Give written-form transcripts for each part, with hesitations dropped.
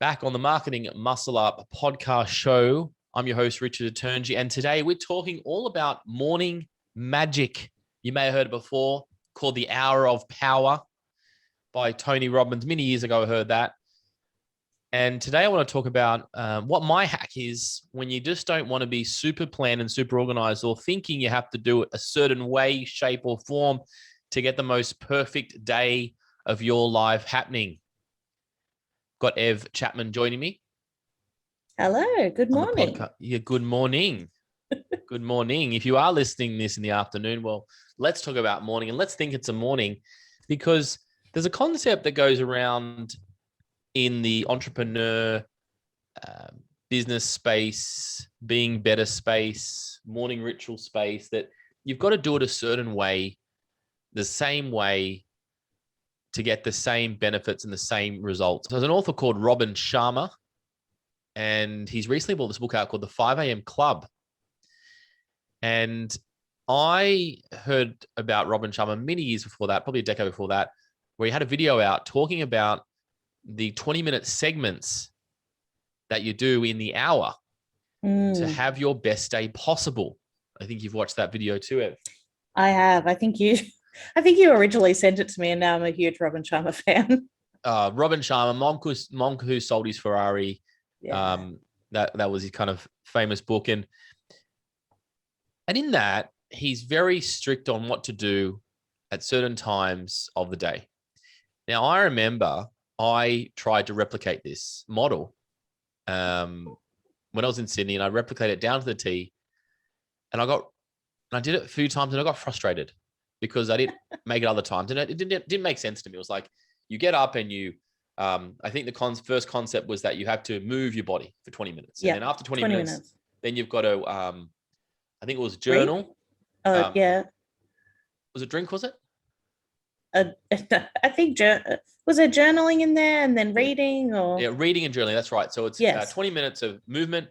Back on the Marketing Muscle Up podcast show. I'm your host, Richard Aturnji, and today we're talking all about morning magic. You may have heard it before, called The Hour of Power by Tony Robbins. Many years ago, I heard that. And today I want to talk about what my hack is when you just don't want to be super planned and super organized, or thinking you have to do it a certain way, shape, or form to get the most perfect day of your life happening. Got Ev Chapman joining me. Hello, good morning. Yeah, good morning. Good morning. If you are listening this in the afternoon, well, let's talk about morning, and let's think it's a morning, because there's a concept that goes around in the entrepreneur business space, being better space, morning ritual space, that you've got to do it a certain way, the same way, to get the same benefits and the same results. There's an author called Sharma, and he's recently brought this book out called The 5 a.m. Club. And I heard about Sharma many years before that, probably a decade before that, where he had a video out talking about the 20-minute segments that you do in the hour to have your best day possible. I think you've watched that video too, Ev. I have. I think you originally sent it to me, and now I'm a huge Robin Sharma fan. Robin Sharma, Monk who sold his Ferrari. Yeah. That was his kind of famous book. And in that, he's very strict on what to do at certain times of the day. Now, I remember I tried to replicate this model when I was in Sydney, and I replicated it down to the T, and I did it a few times, and I got frustrated because I didn't make it other times. And it didn't make sense to me. It was like, you get up and you, I think the first concept was that you have to move your body for 20 minutes. Yeah, And then after 20 minutes, then you've got to, I think it was journal. Yeah. Was it drink, was it? I think, was there journaling in there and then reading? Or Yeah, reading and journaling. That's right. So it's yes. 20 minutes of movement,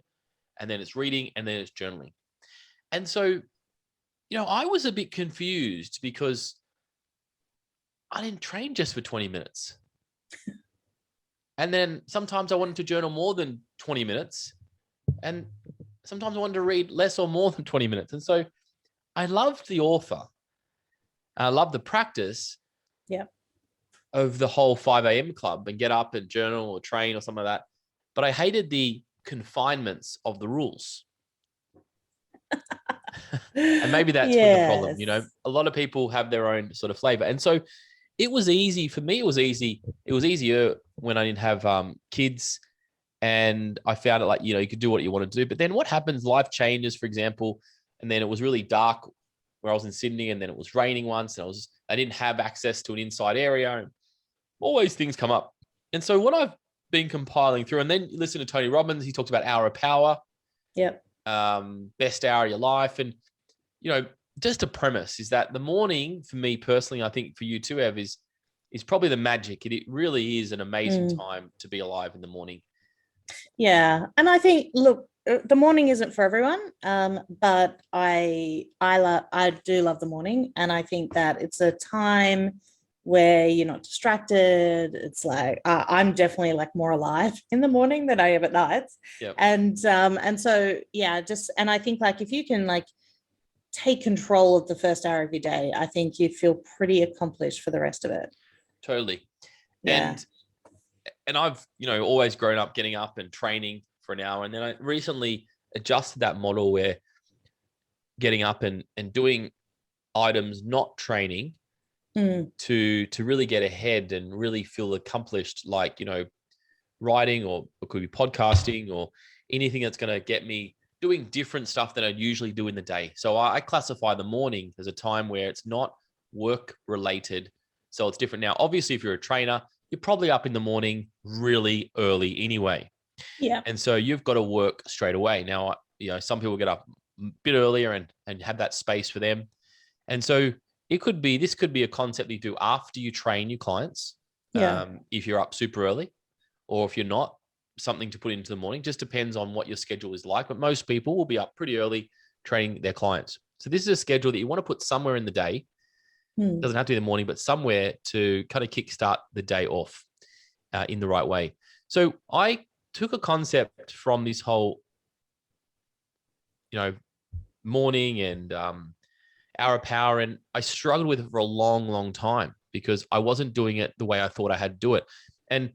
and then it's reading, and then it's journaling. And so, I was a bit confused because I didn't train just for 20 minutes. And then sometimes I wanted to journal more than 20 minutes. And sometimes I wanted to read less or more than 20 minutes. And so I loved the author. I loved the practice of the whole 5 a.m. club and get up and journal or train or something like that. But I hated the confinements of the rules. And maybe that's the problem. A lot of people have their own sort of flavor. And so it was easy for me. It was easier when I didn't have kids, and I found it like, you could do what you want to do. But then what happens? Life changes, for example. And then it was really dark where I was in Sydney, and then it was raining once, and I didn't have access to an inside area, and always things come up. And so what I've been compiling through, and then you listen to Tony Robbins, he talks about hour of power. Yep. Best hour of your life. And, just a premise is that the morning, for me personally, I think for you too, Ev, is probably the magic. It really is an amazing time to be alive in the morning. Yeah. And I think, look, the morning isn't for everyone, but I do love the morning. And I think that it's a time where you're not distracted. It's like, I'm definitely like more alive in the morning than I am at night. Yep. And so, yeah, and I think like, if you can like take control of the first hour of your day, I think you feel pretty accomplished for the rest of it. Totally. Yeah. And I've, always grown up getting up and training for an hour. And then I recently adjusted that model where getting up and doing items, not training, to really get ahead and really feel accomplished, like, writing, or it could be podcasting, or anything that's going to get me doing different stuff than I usually do in the day. So I classify the morning as a time where it's not work related. So it's different. Now, obviously, if you're a trainer, you're probably up in the morning really early anyway. Yeah. And so you've got to work straight away. Now, some people get up a bit earlier and have that space for them. And so this could be a concept you do after you train your clients. Yeah. If you're up super early, or if you're not, something to put into the morning. Just depends on what your schedule is like. But most people will be up pretty early training their clients. So this is a schedule that you want to put somewhere in the day. It doesn't have to be in the morning, but somewhere to kind of kickstart the day off in the right way. So I took a concept from this whole, morning and hour of power, and I struggled with it for a long, long time because I wasn't doing it the way I thought I had to do it. And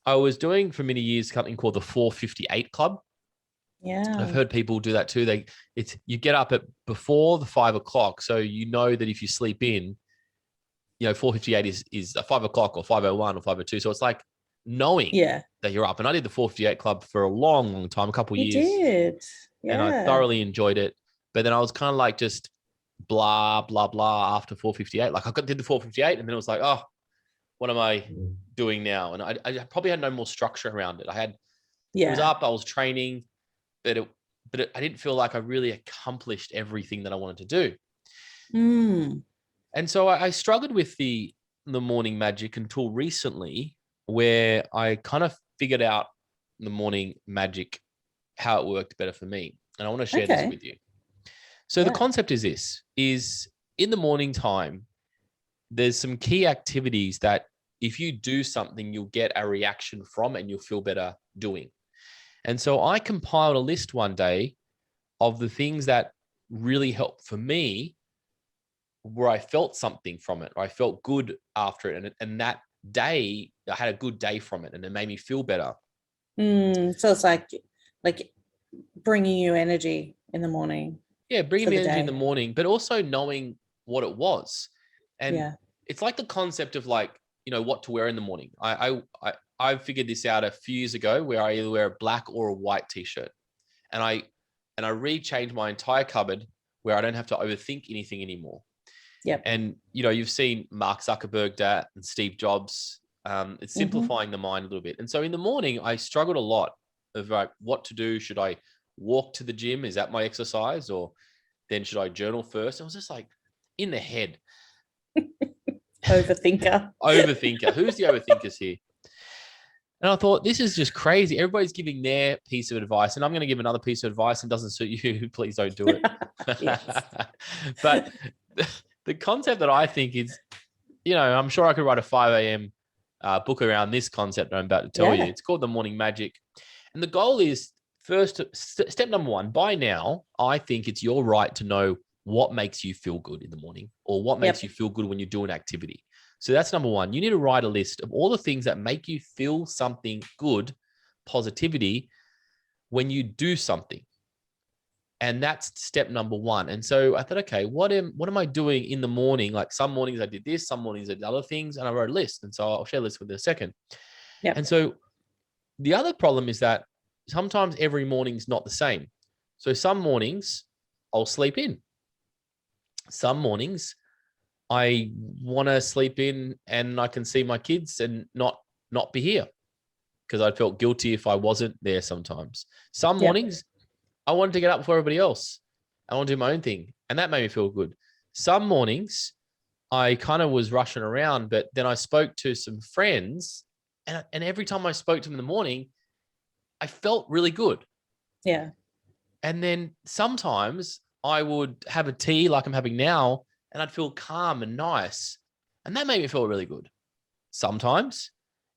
I was doing for many years something called the 4:58 Club. I've Yeah. heard people do that too. You get up at before the 5 o'clock, so you know that if you sleep in, 4:58 is a 5 o'clock or 5:01 or 5:02. So it's like knowing Yeah. that you're up. And I did the 4:58 Club for a long, long time, a couple of You years, did. and I Yeah. thoroughly enjoyed it. But then I was kind of like just blah blah blah after 4:58. Like did the 4:58, and then it was like, oh, what am I doing now? And I probably had no more structure around it. It was Yeah. up, I was training, but I didn't feel like I really accomplished everything that I wanted to do. Mm. And so I struggled with the morning magic until recently, where I kind of figured out the morning magic, how it worked better for me. And I want to share this Okay. with you. So the Yeah. concept is this: is in the morning time, there's some key activities that if you do something, you'll get a reaction from and you'll feel better doing. And so I compiled a list one day of the things that really helped for me, where I felt something from it, or I felt good after it. And that day, I had a good day from it and it made me feel better. So it's like bringing you energy in the morning Yeah, bringing for me the energy in the day. morning, but also knowing what it was. And Yeah. it's like the concept of like, what to wear in the morning. I figured this out a few years ago, where I either wear a black or a white t-shirt. And I re-changed my entire cupboard where I don't have to overthink anything anymore. Yep. And you've seen Mark Zuckerberg that and Steve Jobs. It's simplifying the mind a little bit. And so in the morning, I struggled a lot of like what to do. Should I walk to the gym? Is that my exercise? Or then should I journal first? I was just like in the head. Overthinker. Overthinker. Who's the overthinkers here? And I thought, this is just crazy. Everybody's giving their piece of advice, and I'm going to give another piece of advice, and doesn't suit you. Please don't do it. But the concept that I think is, I'm sure I could write a 5 a.m. Book around this concept I'm about to tell you. It's called The Morning Magic. And the goal is, first, step number one, by now, I think it's your right to know what makes you feel good in the morning, or what makes you feel good when you do an activity. So that's number one. You need to write a list of all the things that make you feel something good, positivity, when you do something. And that's step number one. And so I thought, okay, what am I doing in the morning? Like some mornings I did this, some mornings I did other things, and I wrote a list. And so I'll share a list with you in a second. Yep. And so the other problem is that sometimes every morning's not the same. So some mornings I'll sleep in. Some mornings I want to sleep in and I can see my kids and not be here, because I felt guilty if I wasn't there sometimes. Some mornings I wanted to get up before everybody else. I want to do my own thing, and that made me feel good. Some mornings I kind of was rushing around, but then I spoke to some friends, and every time I spoke to them in the morning, I felt really good. Yeah. And then sometimes I would have a tea like I'm having now, and I'd feel calm and nice. And that made me feel really good. Sometimes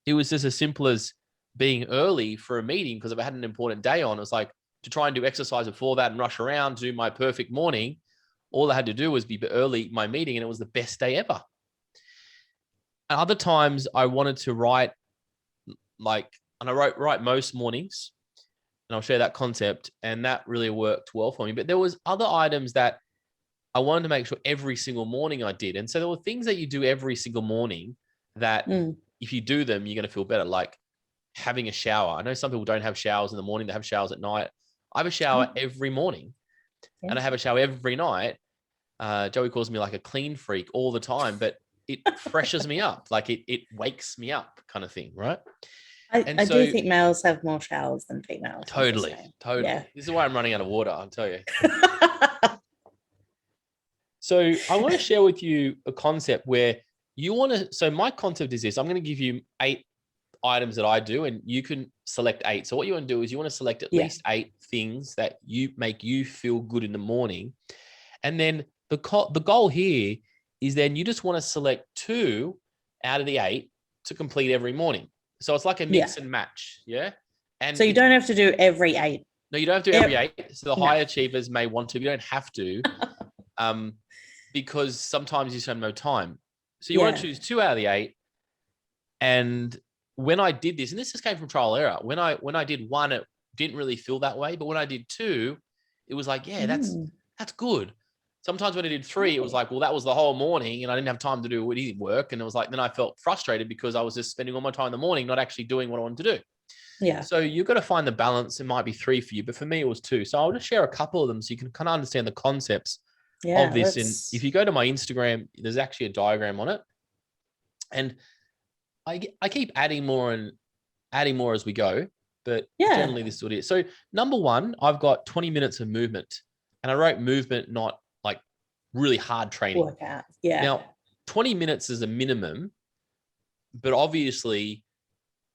it was just as simple as being early for a meeting, because if I had an important day on, it was like to try and do exercise before that and rush around to do my perfect morning. All I had to do was be early my meeting, and it was the best day ever. And other times I wanted to write and I write most mornings, and I'll share that concept, and that really worked well for me. But there was other items that I wanted to make sure every single morning I did. And so there were things that you do every single morning that if you do them, you're going to feel better. Like having a shower. I know some people don't have showers in the morning. They have showers at night. I have a shower every morning, and I have a shower every night. Joey calls me like a clean freak all the time, but it freshes me up. Like it wakes me up, kind of thing. Right. I do think males have more showers than females. Totally. Yeah. This is why I'm running out of water, I'll tell you. So I want to share with you a concept where you want to. So my concept is this: I'm going to give you 8 items that I do, and you can select 8. So what you want to do is you want to select at least 8 things that you make you feel good in the morning. And then the goal here is then you just want to select 2 out of the 8 to complete every morning. So it's like a Yeah. mix and match. Yeah. And So you don't have to do every 8. no, you don't have to do every Yep. 8. So the high achievers may want to, but you don't have to, because sometimes you just have no time. So you want to choose 2 out of the 8. And when I did this, and this just came from trial error, when I did 1, it didn't really feel that way. But when I did 2, it was like, yeah, that's good. Sometimes when I did 3, it was like, well, that was the whole morning and I didn't have time to do any work. And it was like, then I felt frustrated because I was just spending all my time in the morning, not actually doing what I wanted to do. Yeah. So you've got to find the balance. It might be 3 for you, but for me, it was 2. So I'll just share a couple of them so you can kind of understand the concepts of this. And if you go to my Instagram, there's actually a diagram on it. And I keep adding more as we go, but generally this is what it is. So number 1, I've got 20 minutes of movement, and I wrote movement, not like really hard training. Workout. Yeah. Now, 20 minutes is a minimum, but obviously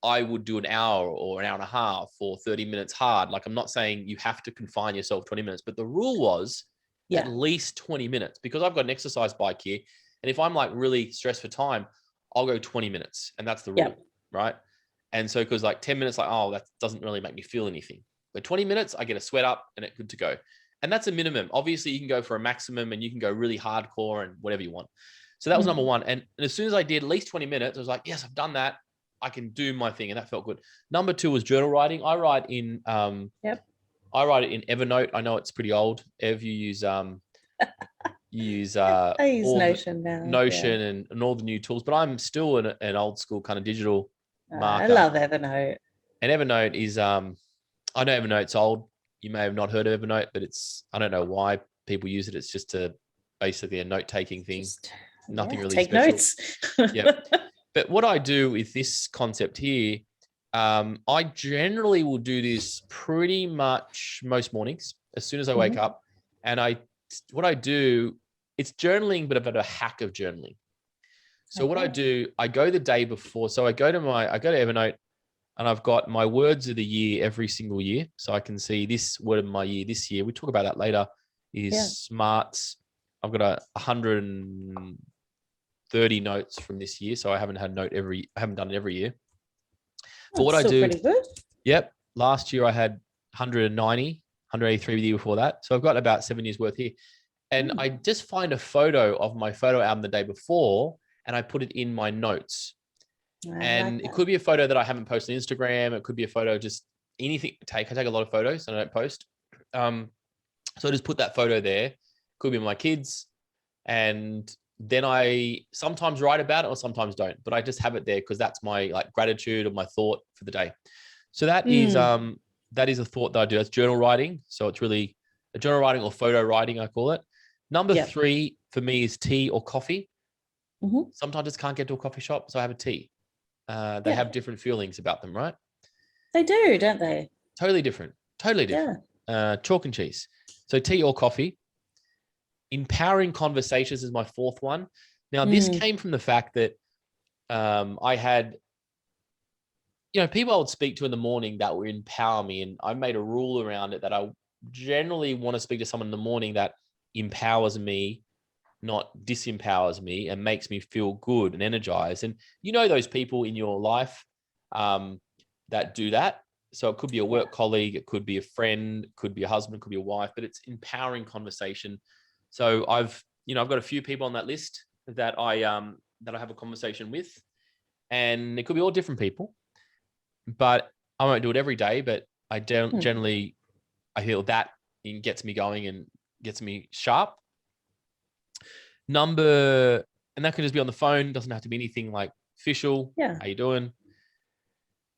I would do an hour or an hour and a half or 30 minutes hard. Like, I'm not saying you have to confine yourself 20 minutes, but the rule was at least 20 minutes, because I've got an exercise bike here. And if I'm like really stressed for time, I'll go 20 minutes, and that's the rule, right? And so, because like 10 minutes, like, oh, that doesn't really make me feel anything. But 20 minutes, I get a sweat up and it's good to go. And that's a minimum. Obviously, you can go for a maximum and you can go really hardcore and whatever you want. So that was number 1. And as soon as I did at least 20 minutes, I was like, yes, I've done that. I can do my thing. And that felt good. Number 2 was journal writing. I write in, I write it in Evernote. I know it's pretty old. Ev, you use, I use Notion now. Notion and all the new tools, but I'm still an old school kind of digital marker. I love Evernote. And Evernote is, I know Evernote's old. You may have not heard of Evernote, but I don't know why people use it. It's just basically a note-taking thing. Nothing really take special. Notes. Yep. But what I do with this concept here, I generally will do this pretty much most mornings as soon as I wake up. And what I do, it's journaling, but about a hack of journaling. So what I do, I go the day before. So I go to Evernote, and I've got my words of the year every single year. So I can see this word of my year this year. We talk about that later, is smarts. I've got 130 notes from this year. So I haven't done it every year. But what I do, pretty good. Yep. Last year I had 190, 183 the year before that. So I've got about 7 years worth here. And I just find a photo of my photo album the day before, and I put it in my notes. And it could be a photo that I haven't posted on Instagram. It could be a photo, just anything. I take a lot of photos and I don't post. So I just put that photo there. Could be my kids. And then I sometimes write about it or sometimes don't, but I just have it there because that's my like gratitude or my thought for the day. So that is a thought that I do. That's journal writing. So it's really a journal writing or photo writing, I call it. Number 3 for me is tea or coffee. Sometimes I just can't get to a coffee shop, so I have a tea. They have different feelings about them, right? They do, don't they? Totally different. Chalk and cheese. So tea or coffee. Empowering conversations is my 4th one. Now, this came from the fact that I had, people I would speak to in the morning that would empower me. And I made a rule around it that I generally want to speak to someone in the morning that empowers me, not disempowers me, and makes me feel good and energized. And those people in your life that do that. So it could be a work colleague, it could be a friend, it could be a husband, it could be a wife, but it's empowering conversation. So I've got a few people on that list that I have a conversation with, and it could be all different people, but I won't do it every day, but I don't generally, I feel that it gets me going and gets me sharp. And that can just be on the phone. Doesn't have to be anything like official. Yeah. How you doing?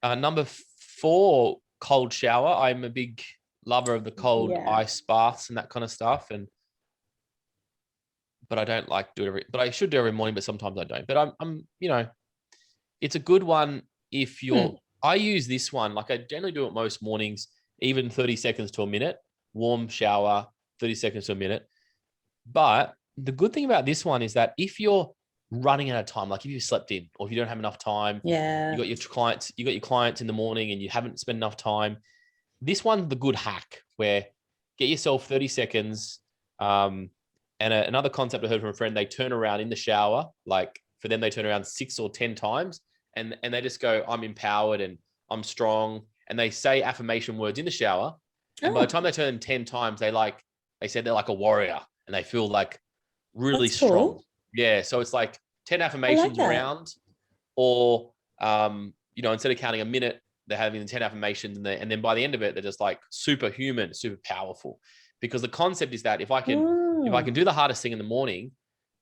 Number 4, cold shower. I'm a big lover of the cold ice baths and that kind of stuff. But I don't like do it but I should do it every morning, but sometimes I don't. But I'm it's a good one if you're, I use this one. Like I generally do it most mornings, even 30 seconds to a minute, warm shower, 30 seconds to a minute. But the good thing about this one is that if you're running out of time, like if you slept in or if you don't have enough time, you got your clients in the morning and you haven't spent enough time, this one's the good hack where get yourself 30 seconds. And another concept I heard from a friend, they turn around in the shower, like for them, they turn around 6 or 10 times and they just go, I'm empowered and I'm strong. And they say affirmation words in the shower. And by the time they turn them 10 times, they said they're like a warrior and they feel like really That's strong. cool. Yeah. So it's like 10 I affirmations like that. around, or, instead of counting a minute, they're having the 10 affirmations and then by the end of it, they're just like superhuman, super powerful. Because the concept is that if I can do the hardest thing in the morning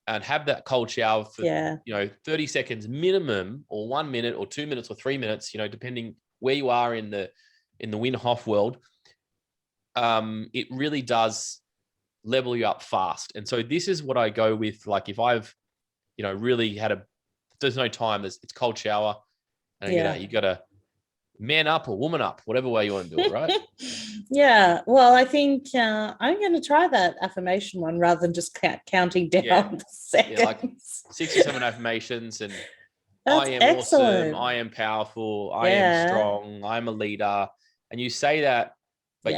and have that cold shower for, 30 seconds minimum, or 1 minute or 2 minutes or 3 minutes, depending where you are in the Wim Hof world, it really does level you up fast. And so this is what I go with. Like if I've, really there's no time, it's cold shower, and you gotta man up or woman up, whatever way you want to do it, right? Yeah. Well, I think I'm going to try that affirmation one rather than just counting down seconds. Yeah, like 6 or 7 affirmations, and That's I am excellent. awesome, I am powerful, I am strong, I'm a leader. And you say that, but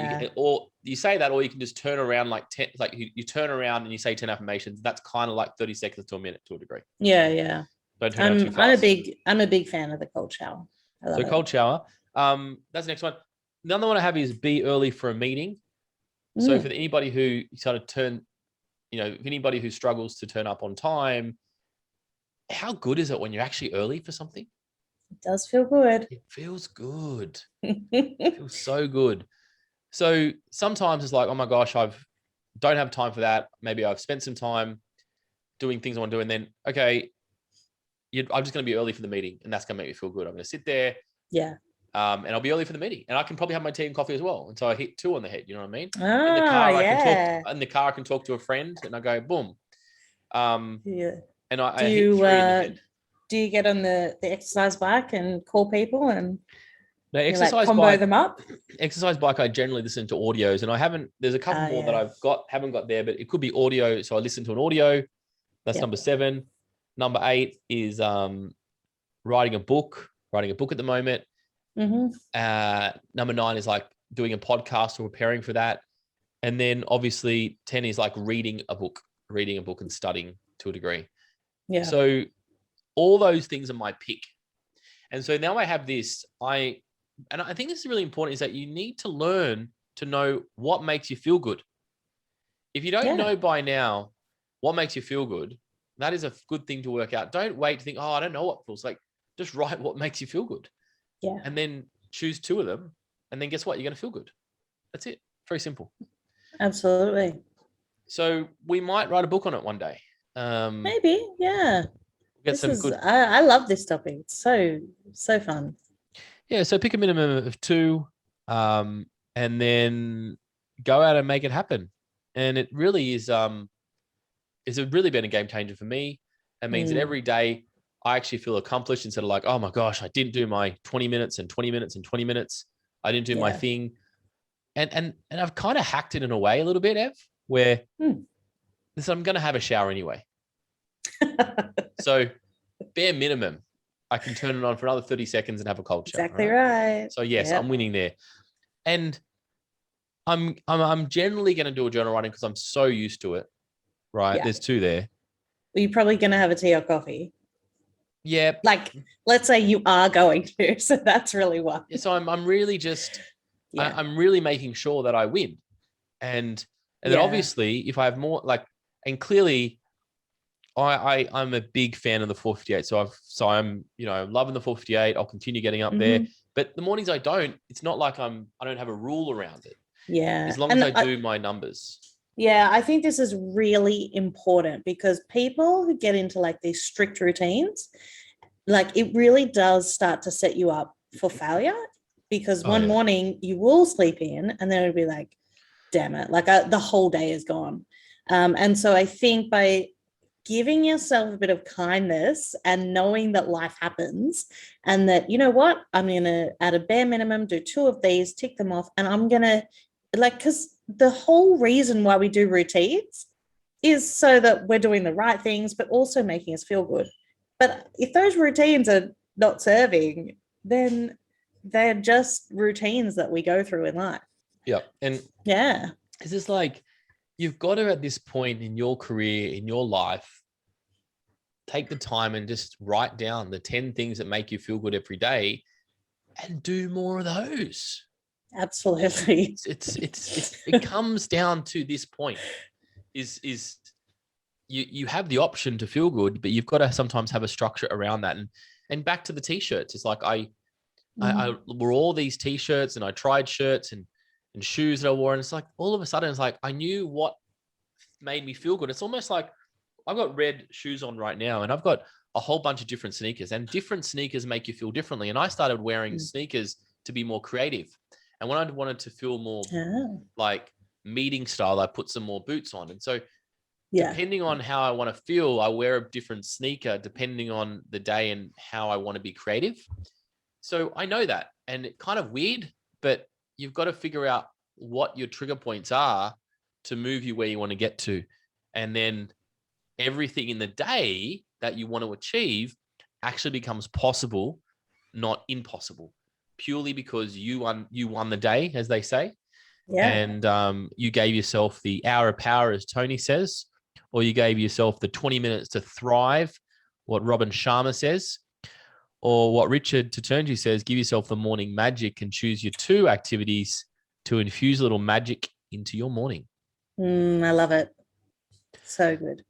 you say that, or you can just turn around like 10, like you turn around and you say 10 affirmations. That's kind of like 30 seconds to a minute to a degree. Yeah. Don't turn out too fast. I'm a big fan of the cold shower. So cold shower. That's the next one. The other one I have is be early for a meeting. So for anybody who sort of if anybody who struggles to turn up on time, how good is it when you're actually early for something? It does feel good. It feels good. It feels so good. So sometimes it's like, oh my gosh, don't have time for that. Maybe I've spent some time doing things I want to do, and then I'm just going to be early for the meeting, and that's going to make me feel good. I'm going to sit there. Yeah. And I'll be early for the meeting, and I can probably have my tea and coffee as well. And so I hit 2 on the head. You know what I mean? In the car, I can talk to a friend, and I go boom. And I hit 3 in the head. Do you get on the exercise bike and call people and combo bike, them up? Exercise bike, I generally listen to audios, and there's a couple more that haven't got there, but it could be audio. So I listen to an audio. That's number 7. Number 8 is writing a book at the moment. Number 9 is like doing a podcast or preparing for that. And then obviously 10 is like reading a book and studying to a degree. Yeah. So all those things are my pick. And so now I have this, and I think this is really important, is that you need to learn to know what makes you feel good. If you don't know by now what makes you feel good, that is a good thing to work out. Don't wait to think, I don't know what feels like. Just write what makes you feel good. Yeah. And then choose 2 of them. And then guess what? You're going to feel good. That's it. Very simple. Absolutely. So we might write a book on it one day. Maybe. Yeah. I love this topic. It's so fun. Yeah. So pick a minimum of 2, and then go out and make it happen. And it really is, it's really been a game changer for me. It means that every day I actually feel accomplished, instead of like, oh my gosh, I didn't do my 20 minutes and 20 minutes and 20 minutes. I didn't do my thing. And I've kind of hacked it in a way a little bit, Ev, where I'm going to have a shower anyway. So bare minimum, I can turn it on for another 30 seconds and have a cold shower. Exactly right. So yes, I'm winning there. And I'm generally going to do a journal writing because I'm so used to it. Right. Yeah. There's 2 there. Well, you're probably going to have a tea or coffee. Yeah. Like, let's say you are going to, so that's really what. Yeah, so I'm really just, I'm really making sure that I win. And then obviously if I have more, like, and clearly I'm a big fan of the 458. So I'm, loving the 458. I'll continue getting up there, but the mornings I don't, it's not like I don't have a rule around it. Yeah. As long as I do my numbers. Yeah, I think this is really important, because people who get into like these strict routines, like it really does start to set you up for failure, because one morning you will sleep in and then it'll be like, damn it, like the whole day is gone. And so I think by giving yourself a bit of kindness and knowing that life happens, and that, you know what, I'm going to, at a bare minimum, do 2 of these, tick them off, and I'm going to, like, because the whole reason why we do routines is so that we're doing the right things, but also making us feel good. But if those routines are not serving, then they're just routines that we go through in life. Yeah. And it's just like, you've got to, at this point in your career, in your life, take the time and just write down the 10 things that make you feel good every day and do more of those. Absolutely. It comes down to this point is you have the option to feel good, but you've got to sometimes have a structure around that. And back to the t-shirts, it's like I wore all these t-shirts and I tried shirts and shoes that I wore. And it's like, all of a sudden, it's like, I knew what made me feel good. It's almost like I've got red shoes on right now and I've got a whole bunch of different sneakers, and different sneakers make you feel differently. And I started wearing sneakers to be more creative. And when I wanted to feel more like meeting style, I put some more boots on. And so depending on how I want to feel, I wear a different sneaker depending on the day and how I want to be creative. So I know that, and it's kind of weird, but you've got to figure out what your trigger points are to move you where you want to get to. And then everything in the day that you want to achieve actually becomes possible, not impossible, purely because you won the day, as they say. Yeah. And you gave yourself the hour of power, as Tony says, or you gave yourself the 20 minutes to thrive, what Robin Sharma says, or what Richard Tatunji says, give yourself the morning magic and choose your 2 activities to infuse a little magic into your morning. I love it. So good.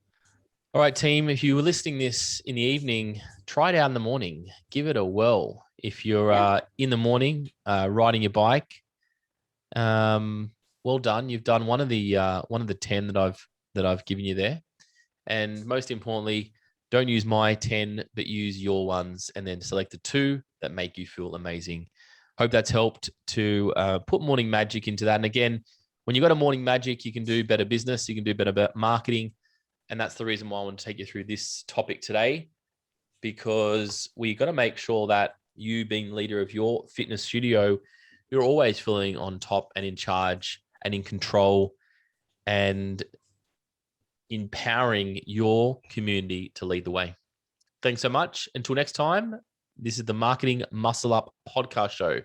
All right, team, if you were listening this in the evening, try it out in the morning. Give it a whirl. If you're in the morning riding your bike, well done. You've done one of the 10 that I've given you there. And most importantly, don't use my 10, but use your ones, and then select the 2 that make you feel amazing. Hope that's helped to put morning magic into that. And again, when you've got a morning magic, you can do better business, you can do better marketing. And that's the reason why I want to take you through this topic today, because we got to make sure that you, being leader of your fitness studio, you're always feeling on top and in charge and in control and empowering your community to lead the way. Thanks so much. Until next time, this is the Marketing Muscle Up podcast show.